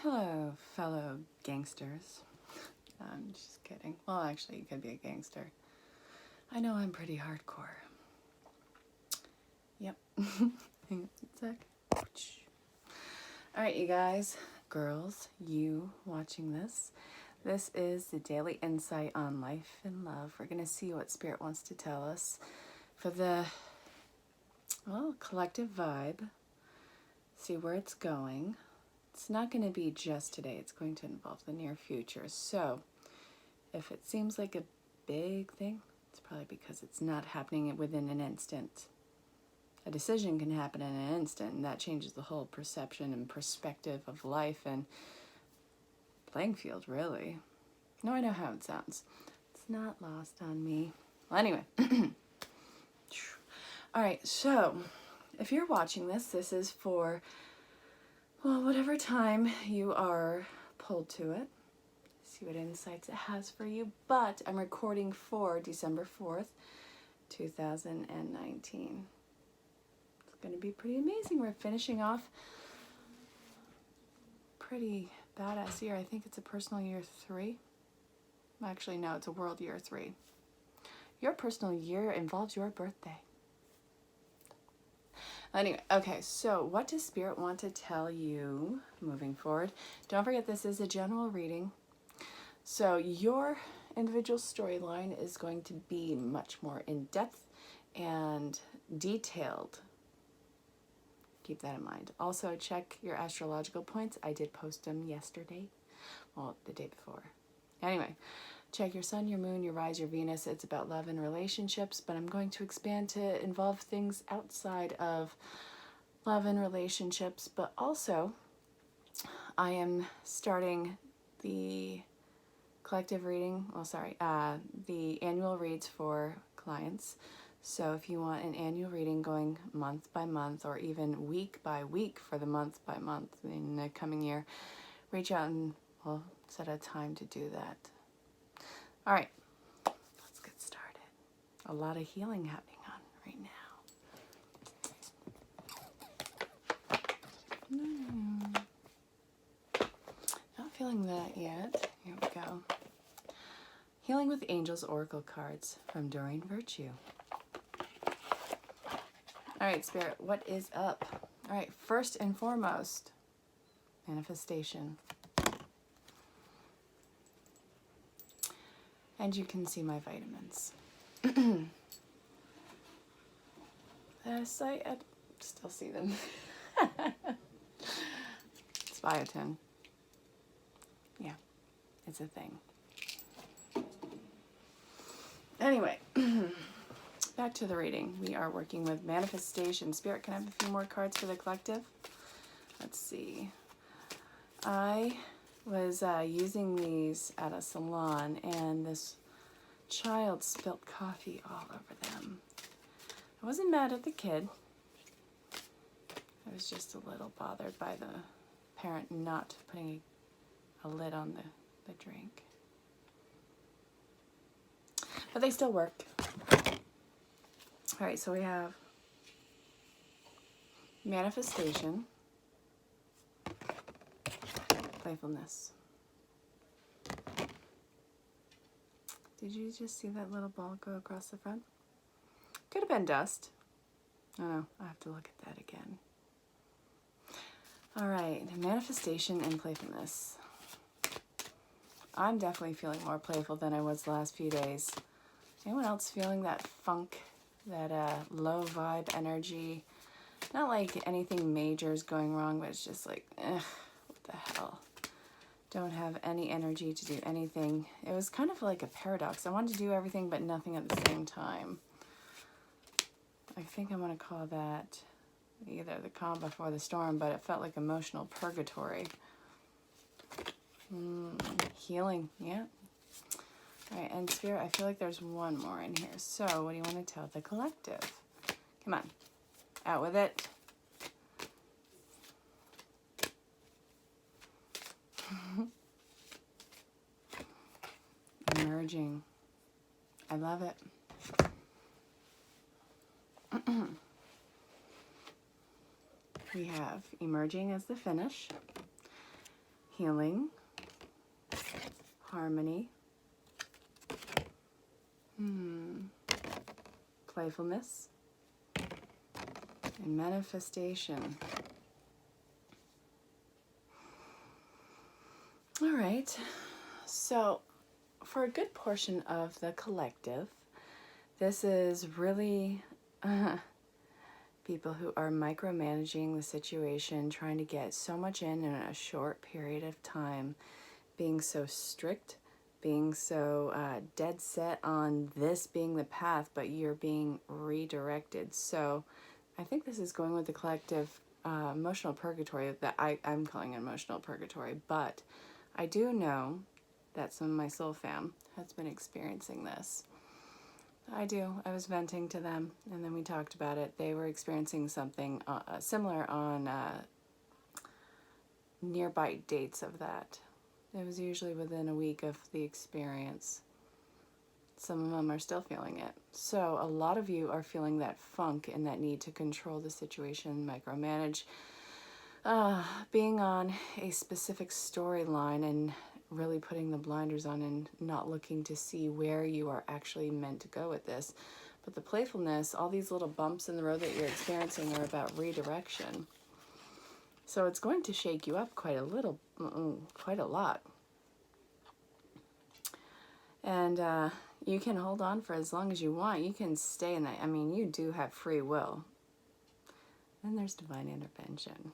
Hello, fellow gangsters. I'm just kidding. Well, actually, you could be a gangster. I know I'm pretty hardcore. Yep. Hang on a sec. Alright, you guys, girls, you watching this. This is the daily insight on life and love. We're going to see what Spirit wants to tell us for the, collective vibe. See where it's going. It's not going to be just today. It's going to involve the near future. So, if it seems like a big thing, it's probably because it's not happening within an instant. A decision can happen in an instant, and that changes the whole perception and perspective of life and playing field, really. No, I know how it sounds. It's not lost on me. Well, anyway. All right, so if you're watching this, this is for, whatever time you are pulled to it. See what insights it has for you. But I'm recording for December 4th, 2019. It's going to be pretty amazing. We're finishing off pretty badass year. I think it's a personal year 3. Actually, no, it's a world year 3. Your personal year involves your birthday. Anyway, okay, so what does Spirit want to tell you moving forward? Don't forget, this is a general reading. So your individual storyline is going to be much more in-depth and detailed. Keep that in mind. Also, check your astrological points. I did post them yesterday. Well, the day before. Anyway, check your sun, your moon, your rise, your Venus. It's about love and relationships, but I'm going to expand to involve things outside of love and relationships. But also, I am starting the collective reading, the annual reads for clients. So if you want an annual reading going month by month or even week by week for the month by month in the coming year, reach out and we'll set a time to do that. All right, let's get started. A lot of healing happening on right now. Not feeling that yet. Here we go. Healing with Angels Oracle cards from Doreen Virtue. All right, Spirit, what is up? All right, first and foremost, manifestation. And you can see my vitamins. I still see them. It's biotin. Yeah, it's a thing. Anyway, back to the reading. We are working with manifestation. Spirit, can I have a few more cards for the collective? Let's see. I was using these at a salon, and this child spilt coffee all over them. I wasn't mad at the kid. I was just a little bothered by the parent not putting a lid on the drink. But they still work. All right, so we have manifestation, playfulness. Did you just see that little ball go across the front? Could have been dust. Oh, I have to look at that again. All right, manifestation and playfulness. I'm definitely feeling more playful than I was the last few days. Anyone else feeling that funk, that low vibe energy? Not like anything major is going wrong, but it's just like, what the hell? Don't have any energy to do anything. It was kind of like a paradox. I wanted to do everything but nothing at the same time. I think I'm going to call that either the calm before the storm, but it felt like emotional purgatory. Healing, yeah. All right, and Spirit, I feel like there's one more in here. So what do you want to tell the collective? Come on, out with it. Emerging. I love it. We have emerging as the finish. healing, harmony, playfulness, and manifestation. All right, so for a good portion of the collective, this is really people who are micromanaging the situation, trying to get so much in a short period of time, being so strict, being so dead set on this being the path, but you're being redirected. So I think this is going with the collective emotional purgatory that I'm calling emotional purgatory, but I do know that some of my soul fam has been experiencing this. I was venting to them, and then we talked about it. They were experiencing something similar on nearby dates of that. It was usually within a week of the experience. Some of them are still feeling it. So a lot of you are feeling that funk and that need to control the situation, micromanage, being on a specific storyline and really putting the blinders on and not looking to see where you are actually meant to go with this. But the playfulness, all these little bumps in the road that you're experiencing are about redirection. So it's going to shake you up quite a lot. And you can hold on for as long as you want. You can stay in that. I mean, you do have free will. Then there's divine intervention.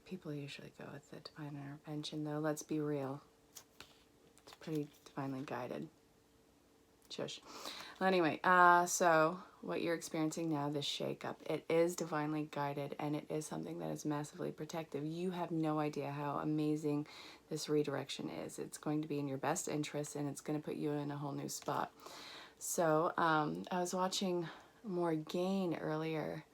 People usually go with the divine intervention, though. Let's be real. It's pretty divinely guided. Shush. Well, anyway, so what you're experiencing now, this shake-up, it is divinely guided, and it is something that is massively protective. You have no idea how amazing this redirection is. It's going to be in your best interest, and it's going to put you in a whole new spot. So I was watching Morgane earlier,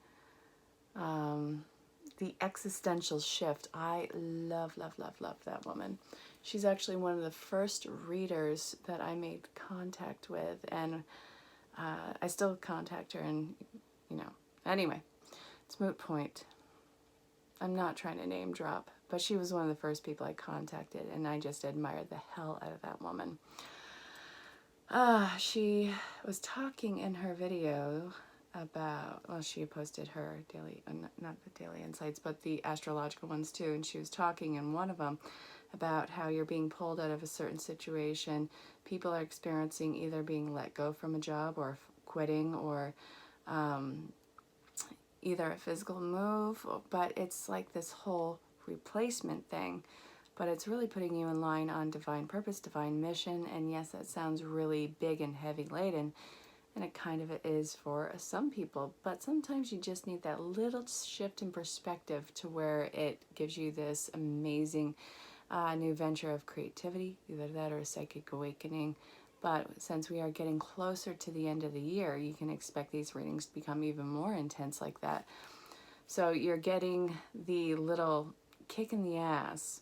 the existential shift. I love that woman. She's actually one of the first readers that I made contact with, and I still contact her, and anyway, it's moot point. I'm not trying to name drop, but she was one of the first people I contacted, and I just admired the hell out of that woman. She was talking in her video about, she posted her daily, not the daily insights, but the astrological ones too, and she was talking in one of them about how you're being pulled out of a certain situation. People are experiencing either being let go from a job or quitting, or either a physical move, but it's like this whole replacement thing. But it's really putting you in line on divine purpose, divine mission, and yes, that sounds really big and heavy laden, and it kind of is for some people, but sometimes you just need that little shift in perspective to where it gives you this amazing new venture of creativity, either that or a psychic awakening. But since we are getting closer to the end of the year, you can expect these readings to become even more intense like that. So you're getting the little kick in the ass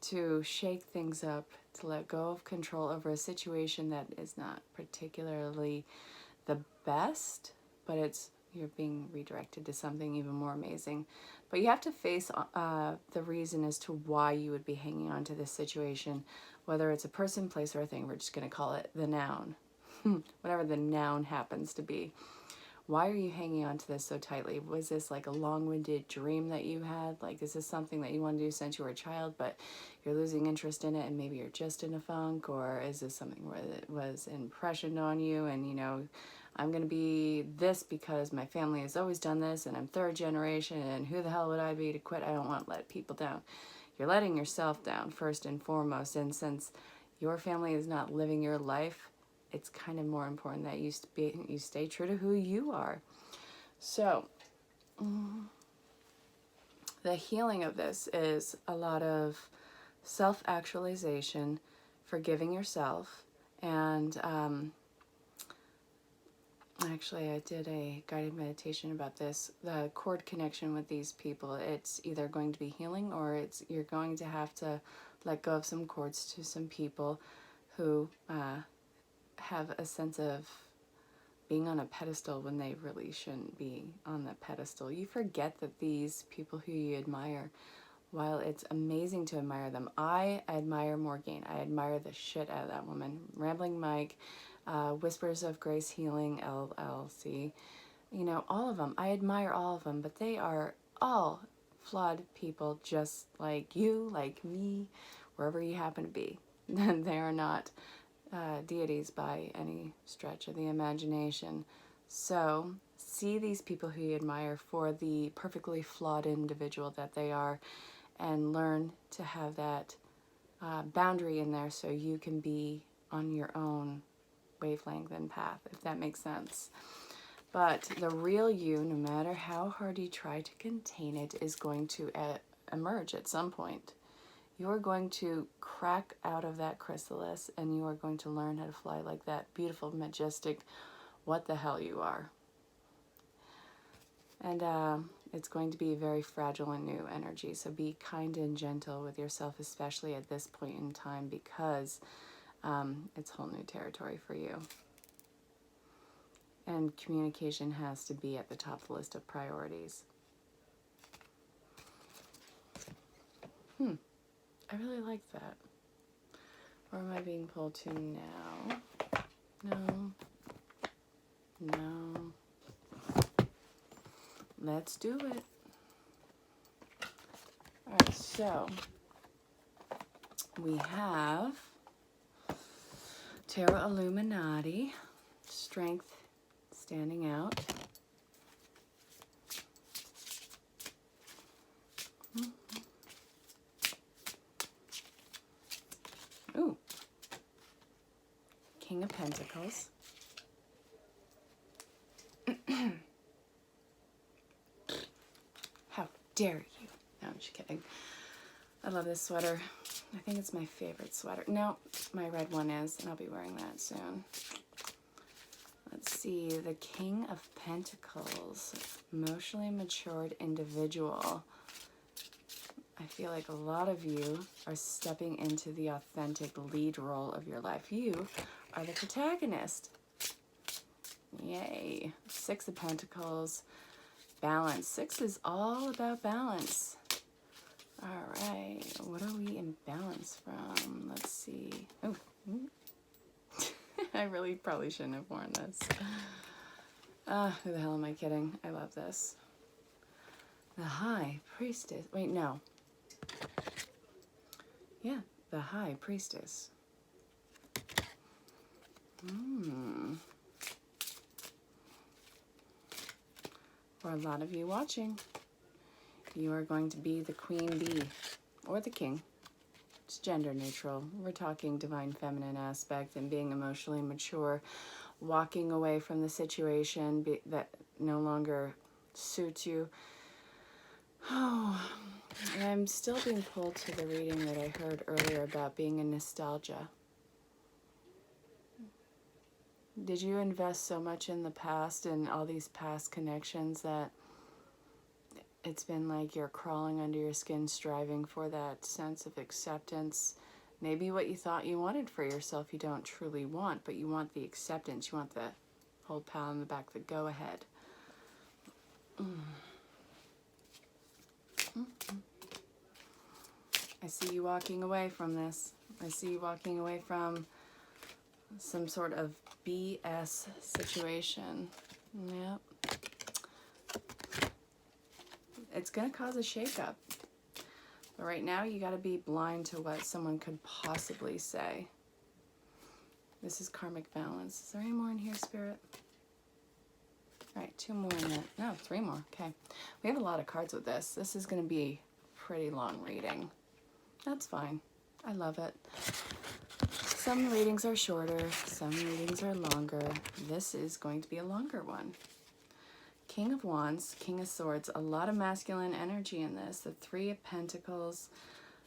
to shake things up, to let go of control over a situation that is not particularly the best, but you're being redirected to something even more amazing. But you have to face the reason as to why you would be hanging on to this situation, whether it's a person, place, or a thing. We're just going to call it the noun, whatever the noun happens to be. Why are you hanging on to this so tightly? Was this like a long-winded dream that you had? Like, is this something that you want to do since you were a child, but you're losing interest in it and maybe you're just in a funk? Or is this something where it was impressioned on you and, I'm going to be this because my family has always done this and I'm third generation and who the hell would I be to quit? I don't want to let people down. You're letting yourself down first and foremost. And since your family is not living your life, it's kind of more important that you stay true to who you are. So the healing of this is a lot of self-actualization, forgiving yourself, and actually I did a guided meditation about this, the cord connection with these people. It's either going to be healing or you're going to have to let go of some cords to some people who have a sense of being on a pedestal when they really shouldn't be on the pedestal. You forget that these people who you admire, while it's amazing to admire them, I admire Morgan. I admire the shit out of that woman. Rambling Mike, Whispers of Grace Healing, LLC, you know, all of them. I admire all of them, but they are all flawed people just like you, like me, wherever you happen to be. They are not deities by any stretch of the imagination. So see these people who you admire for the perfectly flawed individual that they are, and learn to have that boundary in there so you can be on your own wavelength and path, if that makes sense. But the real you, no matter how hard you try to contain it, is going to emerge at some point. You are going to crack out of that chrysalis, and you are going to learn how to fly like that beautiful, majestic, what the hell you are. And it's going to be a very fragile and new energy, so be kind and gentle with yourself, especially at this point in time, because it's whole new territory for you. And communication has to be at the top of the list of priorities. I really like that. Where am I being pulled to now? No. No. Let's do it. Alright, so we have Tarot Illuminati, Strength standing out. Ooh. King of Pentacles. How dare you? No, I'm just kidding. I love this sweater. I think it's my favorite sweater. No, my red one is, and I'll be wearing that soon. Let's see. The King of Pentacles. Emotionally matured individual. I feel like a lot of you are stepping into the authentic lead role of your life. You are the protagonist. Yay. Six of Pentacles. Balance. Six is all about balance. All right. What are we in balance from? Let's see. Oh. I really probably shouldn't have worn this. Who the hell am I kidding? I love this. The High Priestess. Wait, no. Yeah, the High Priestess. For a lot of you watching, you are going to be the queen bee or the king. It's gender neutral. We're talking divine feminine aspect and being emotionally mature, walking away from the situation that no longer suits you. Oh, and I'm still being pulled to the reading that I heard earlier about being in nostalgia. Did you invest so much in the past and all these past connections that it's been like you're crawling under your skin, striving for that sense of acceptance? Maybe what you thought you wanted for yourself you don't truly want, but you want the acceptance. You want the whole pal in the back, the go ahead. I see you walking away from this. I see you walking away from some sort of BS situation. Yep. It's going to cause a shakeup. But right now, you got to be blind to what someone could possibly say. This is karmic balance. Is there any more in here, Spirit? All right, 2 more in it. No, 3 more. Okay. We have a lot of cards with this. This is going to be a pretty long reading. That's fine. I love it. Some readings are shorter. Some readings are longer. This is going to be a longer one. King of Wands, King of Swords, a lot of masculine energy in this. The 3 of Pentacles,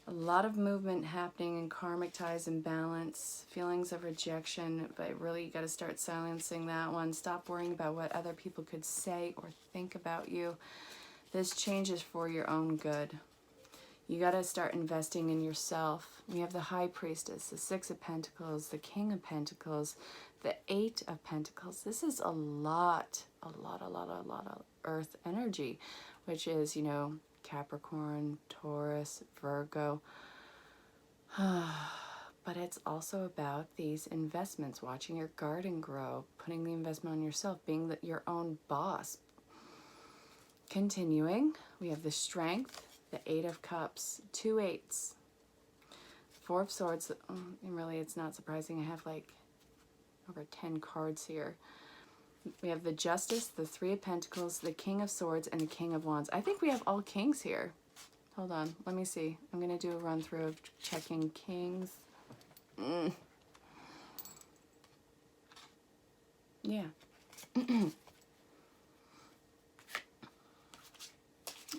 a lot of movement happening in karmic ties and balance, feelings of rejection, but really you got to start silencing that one. Stop worrying about what other people could say or think about you. This change is for your own good. You got to start investing in yourself. We have the High Priestess, the 6 of Pentacles, the King of Pentacles, The Eight of Pentacles. This is a lot of earth energy, which is, you know, Capricorn, Taurus, Virgo. But it's also about these investments, watching your garden grow, putting the investment on yourself, being your own boss. Continuing, we have the Strength, the Eight of Cups, 2 eights, 4 of Swords. And really, it's not surprising. I have like over 10 cards here. We have the Justice, the 3 of Pentacles, the King of Swords, and the King of Wands. I think we have all kings here. Hold on, let me see. I'm going to do a run through of checking kings. Yeah.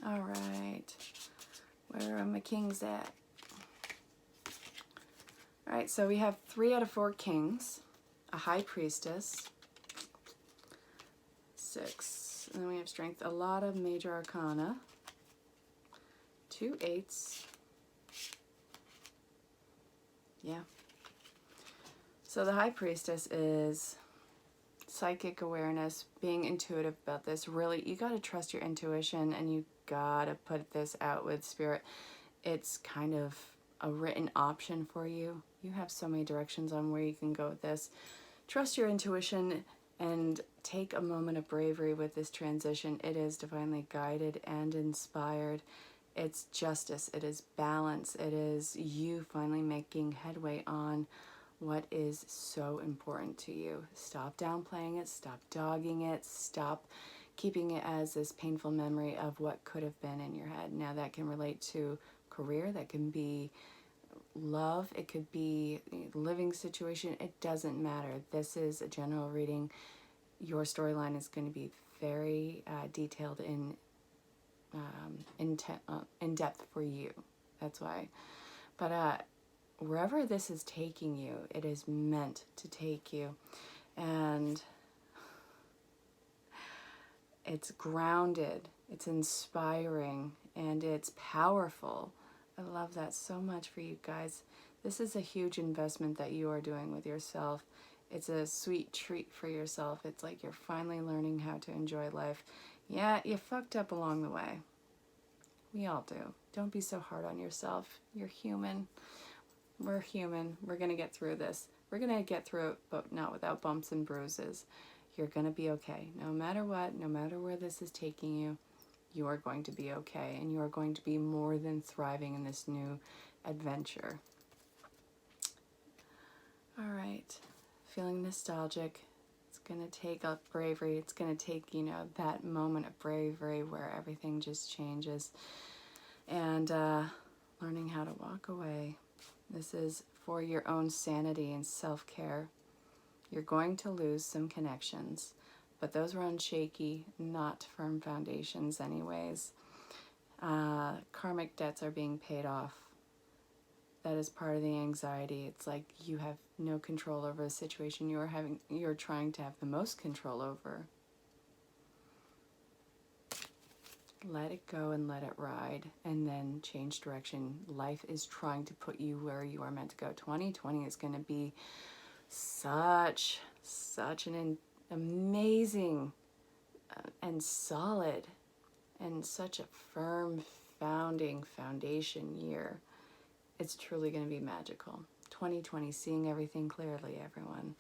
All right. Where are my kings at? All right, so we have 3 out of 4 kings, a High Priestess, 6, and then we have Strength, a lot of major arcana, 2 eights. Yeah. So the High Priestess is psychic awareness, being intuitive about this. Really, you got to trust your intuition, and you got to put this out with Spirit. It's kind of a written option for you. You have so many directions on where you can go with this. Trust your intuition and take a moment of bravery with this transition. It is divinely guided and inspired. It's justice. It is balance. It is you finally making headway on what is so important to you. Stop downplaying it. Stop dogging it. Stop keeping it as this painful memory of what could have been in your head. Now that can relate to career. That can be love. It could be living situation. It doesn't matter. This is a general reading. Your storyline is going to be very detailed in depth for you. That's why. But wherever this is taking you, it is meant to take you. And it's grounded, it's inspiring, and it's powerful. I love that so much for you guys. This is a huge investment that you are doing with yourself. It's a sweet treat for yourself. It's like you're finally learning how to enjoy life. Yeah, you fucked up along the way. We all do. Don't be so hard on yourself. You're human. We're human. We're going to get through this. We're going to get through it, but not without bumps and bruises. You're going to be okay. No matter what, no matter where this is taking you, you are going to be okay. And you are going to be more than thriving in this new adventure. All right. Feeling nostalgic. It's going to take up bravery. It's going to take, you know, that moment of bravery where everything just changes. And learning how to walk away. This is for your own sanity and self-care. You're going to lose some connections, but those were on shaky, not firm foundations anyways. Karmic debts are being paid off. That is part of the anxiety. It's like you have no control over a situation you're trying to have the most control over. Let it go and let it ride, and then change direction. Life is trying to put you where you are meant to go. 2020 is going to be such an amazing and solid and such a firm foundation year. It's truly going to be magical. 2020, seeing everything clearly, everyone.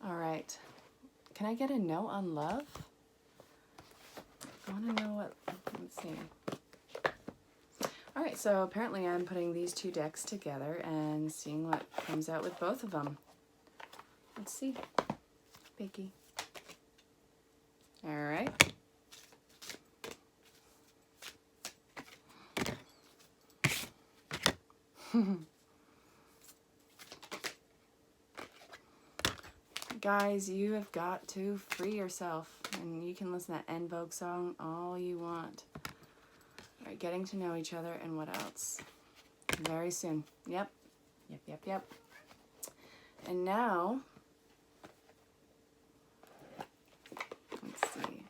All right. Can I get a no on love? I want to know what, let's see. All right, so apparently I'm putting these two decks together and seeing what comes out with both of them. Let's see. Biggie. All right. Guys, you have got to free yourself, and you can listen to that En Vogue song all you want. All right, getting to know each other, and what else? Very soon. Yep. And now, let's see.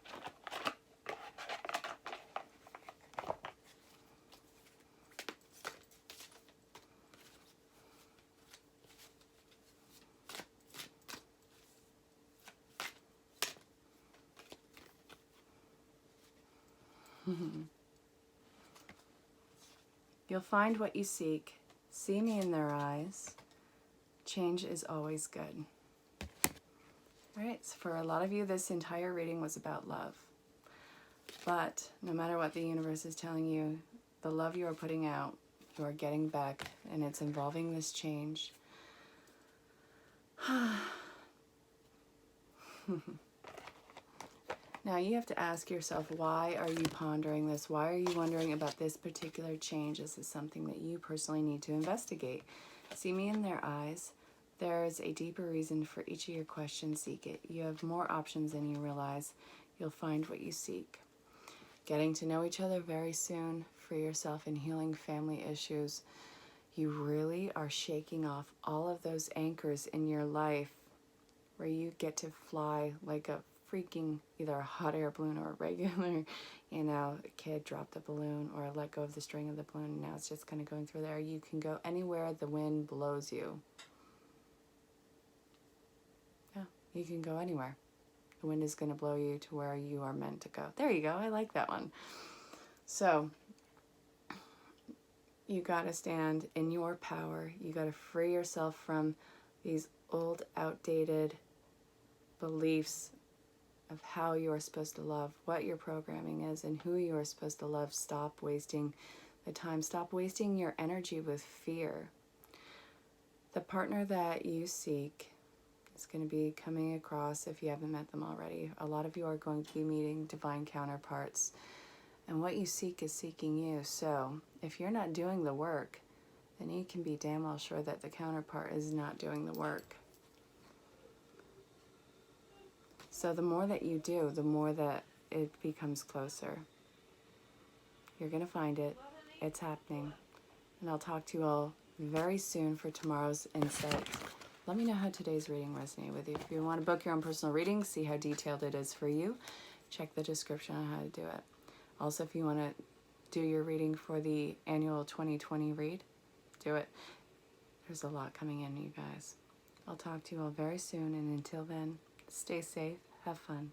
You'll find what you seek. See me in their eyes. Change is always good. All right, so for a lot of you, this entire reading was about love. But no matter what the universe is telling you, the love you are putting out, you are getting back, and it's involving this change. Now you have to ask yourself, why are you pondering this? Why are you wondering about this particular change? This is something that you personally need to investigate. See me in their eyes. There is a deeper reason for each of your questions. Seek it. You have more options than you realize. You'll find what you seek. Getting to know each other very soon. Free yourself in healing family issues. You really are shaking off all of those anchors in your life where you get to fly like a freaking either a hot air balloon or a regular, a kid dropped a balloon or let go of the string of the balloon and now it's just kind of going through there. You can go anywhere the wind blows you. Yeah, you can go anywhere. The wind is going to blow you to where you are meant to go. There you go. I like that one. So you got to stand in your power. You got to free yourself from these old, outdated beliefs of how you are supposed to love, what your programming is, and who you are supposed to love. Stop wasting the time. Stop wasting your energy with fear. The partner that you seek is going to be coming across, if you haven't met them already. A lot of you are going to be meeting divine counterparts. And what you seek is seeking you. So if you're not doing the work, then you can be damn well sure that the counterpart is not doing the work. So the more that you do, the more that it becomes closer. You're going to find it. It's happening. And I'll talk to you all very soon for tomorrow's insight. Let me know how today's reading resonated with you. If you want to book your own personal reading, see how detailed it is for you, check the description on how to do it. Also, if you want to do your reading for the annual 2020 read, do it. There's a lot coming in, you guys. I'll talk to you all very soon, and until then, stay safe, have fun.